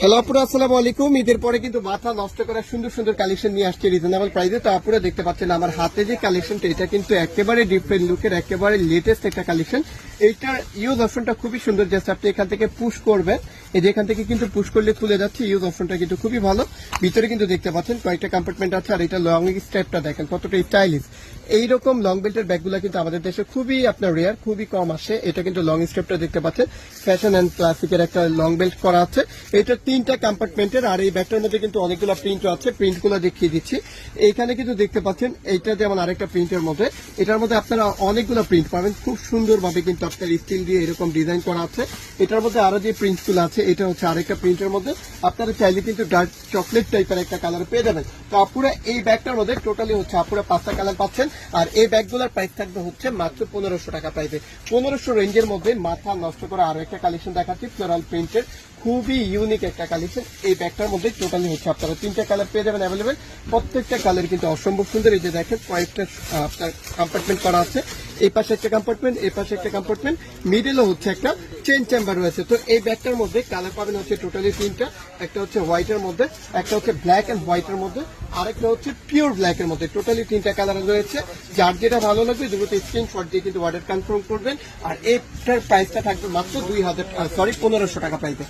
Hello আপুরা, আসসালামু আলাইকুম। ঈদের পরে কিন্তু মাথা নষ্ট করা সুন্দর সুন্দর কালেকশন নিয়ে আসছে রিজনেবল প্রাইসে। তো আপুরা দেখতে পাচ্ছেন আমার হাতে যে কালেকশনটা, এটা কিন্তু একেবারে ডিফারেন্ট লুকের, একেবারে লেটেস্ট একটা কালেকশন। এইটার ইউজ অপশনটা খুবই সুন্দর, জাস্ট আপনি এখান থেকে পুশ করবেন, এই যে এখান থেকে কিন্তু পুশ করলে খুলে যাচ্ছে। ইউজ অপশনটা কিন্তু খুবই ভালো। ভিতরে কিন্তু দেখতে পাচ্ছেন কয়েকটা কম্পার্টমেন্ট আছে, আর এটা লং স্টেপটা দেখেন কতটা স্টাইলিশ। এইরকম লং বেল্টের ব্যাগগুলো কিন্তু আমাদের দেশে খুবই আপনার রেয়ার, খুবই কম আসে। এটা কিন্তু লং স্টেপটা দেখতে পাচ্ছেন, ফ্যাশন অ্যান্ড ক্লাসিকের একটা লং বেল্ট করা আছে। এটা 3টা কম্পার্টমেন্টের, আর এই ব্যাগটার মধ্যে কিন্তু অনেকগুলো প্রিন্ট আছে, প্রিন্টগুলো দেখিয়ে দিচ্ছি। এখানে কিন্তু দেখতে পাচ্ছেন এইটা যেমন আরেকটা প্রিন্টের মধ্যে, এটার মধ্যে আপনারা অনেকগুলো প্রিন্ট পাবেন, খুব সুন্দরভাবে কিন্তু আপনার স্টিল দিয়ে এরকম ডিজাইন করা আছে। এটার মধ্যে আরো যে প্রিন্টগুলো আছে, এটা হচ্ছে আরেকটা প্রিন্টের মধ্যে। আপনারা চাইলে কিন্তু ডার্ক চকলেট টাইপের একটা কালার পেয়ে যাবেন। তো আপুরা এই ব্যাগটার মধ্যে টোটালি হচ্ছে আপুরা 5টা কালার পাচ্ছেন, আর এই ব্যাগগুলোর প্রাইস থাকবে হচ্ছে মাত্র 1500 টাকা প্রাইসে। 1500 রেঞ্জের মধ্যে মাথা নষ্ট করা আরো একটা কালেকশন দেখাচ্ছি, ফ্লোরাল প্রিন্টের খুবই ইউনিক একটা কালেকশন। এই ব্যাগটার মধ্যে টোটালি হচ্ছে আপনারা 3টা কালার পেয়ে যাবেন অ্যাভেলেবেল। প্রত্যেকটা কালার কিন্তু অসম্ভব সুন্দর। এই যে দেখেন কয়েকটা আপনার কম্পার্টমেন্ট করা আছে, এই পাশে একটা কম্পার্টমেন্ট, এই পাশে একটা কম্পার্টমেন্ট, মিডলও হচ্ছে একটা চেন চেম্বার রয়েছে। তো এই ব্যাগটার মধ্যে কালার পাবেন হচ্ছে টোটালি 3টা। একটা হচ্ছে হোয়াইটের মধ্যে, একটা হচ্ছে ব্ল্যাক এন্ড হোয়াইটের মধ্যে, আরেকটা হচ্ছে পিওর ব্ল্যাক এর মধ্যে। টোটালি 3টা কালার রয়েছে। যার যেটা ভালো লাগবে দ্রুত স্ক্রিনশট দিয়ে কিন্তু অর্ডার কনফার্ম করবেন। আর এটার প্রাইসটা থাকবে মাত্র 1500 টাকা প্রাইসে।